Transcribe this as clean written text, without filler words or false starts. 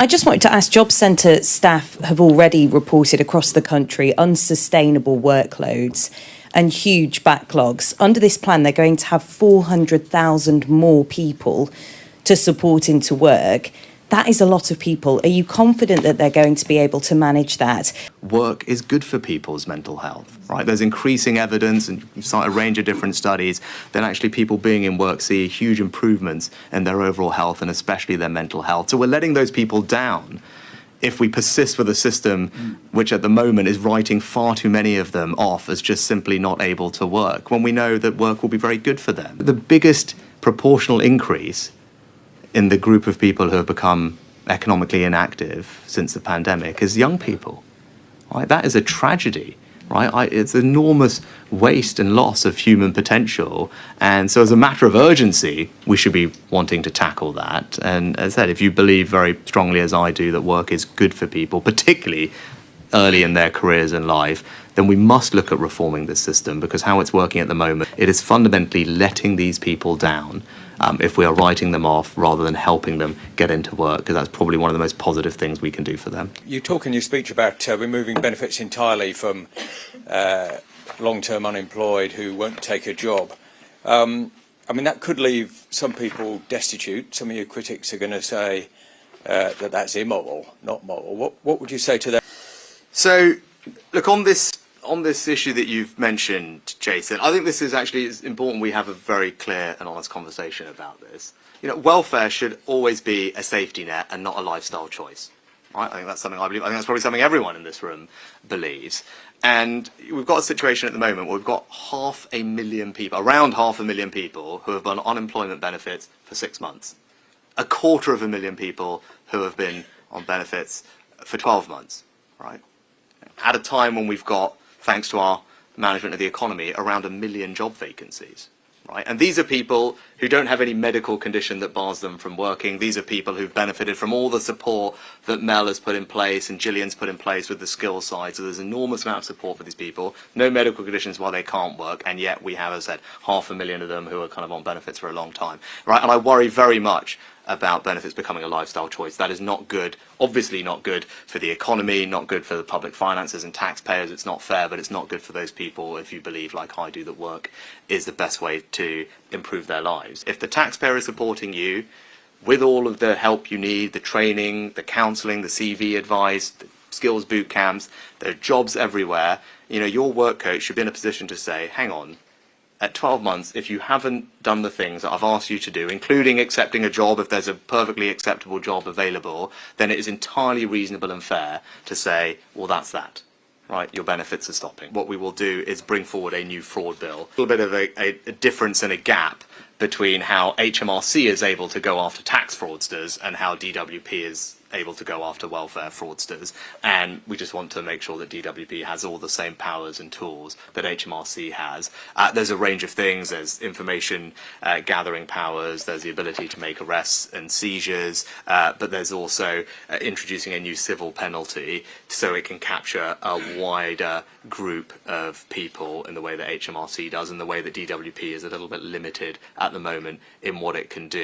I just wanted to ask, Job Centre staff have already reported across the country unsustainable workloads and huge backlogs. Under this plan, they're going to have 400,000 more people to support into work. That is a lot of people. Are you confident that they're going to be able to manage that? Work is good for people's mental health, right? There's increasing evidence, and you cite a range of different studies, that actually people being in work see huge improvements in their overall health and especially their mental health. So we're letting those people down if we persist with a system which at the moment is writing far too many of them off as just simply not able to work, when we know that work will be very good for them. The biggest proportional increase in the group of people who have become economically inactive since the pandemic is young people, right? That is a tragedy, right? It's enormous waste and loss of human potential. And so as a matter of urgency, we should be wanting to tackle that. And as I said, if you believe very strongly, as I do, that work is good for people, particularly early in their careers and life, then we must look at reforming this system, because how it's working at the moment, it is fundamentally letting these people down if we are writing them off rather than helping them get into work, because that's probably one of the most positive things we can do for them. You talk in your speech about removing benefits entirely from long-term unemployed who won't take a job. I mean, that could leave some people destitute. Some of your critics are going to say that that's immoral, not moral. What would you say to that? So, look, on this issue that you've mentioned, Jason, I think this is actually, it's important we have a very clear and honest conversation about this. You know, welfare should always be a safety net and not a lifestyle choice. Right? I think that's something I believe. I think that's probably something everyone in this room believes. And we've got a situation at the moment where we've got around half a million people who have been on unemployment benefits for 6 months. 250,000 people who have been on benefits for 12 months, right? At a time when we've got, thanks to our management of the economy, around 1 million job vacancies, right? And these are people who don't have any medical condition that bars them from working. These are people who've benefited from all the support that Mel has put in place and Gillian's put in place with the skills side. So there's an enormous amount of support for these people. No medical conditions while they can't work, and yet we have, as I said, 500,000 of them who are kind of on benefits for a long time, right? And I worry very much about benefits becoming a lifestyle choice. That is not good, obviously not good for the economy, not good for the public finances and taxpayers. It's not fair, but it's not good for those people if you believe, like I do, that work is the best way to improve their lives. If the taxpayer is supporting you with all of the help you need, the training, the counselling, the CV advice, the skills boot camps, there are jobs everywhere, you know, your work coach should be in a position to say, hang on, at 12 months, if you haven't done the things that I've asked you to do, including accepting a job if there's a perfectly acceptable job available, then it is entirely reasonable and fair to say, well, that's that, right? Your benefits are stopping. What we will do is bring forward a new fraud bill. A little bit of a difference and a gap between how HMRC is able to go after tax fraudsters and how DWP is able to go after welfare fraudsters, and we just want to make sure that DWP has all the same powers and tools that HMRC has. There's a range of things. There's information gathering powers, there's the ability to make arrests and seizures, but there's also introducing a new civil penalty so it can capture a wider group of people in the way that HMRC does, and the way that DWP is a little bit limited at the moment in what it can do.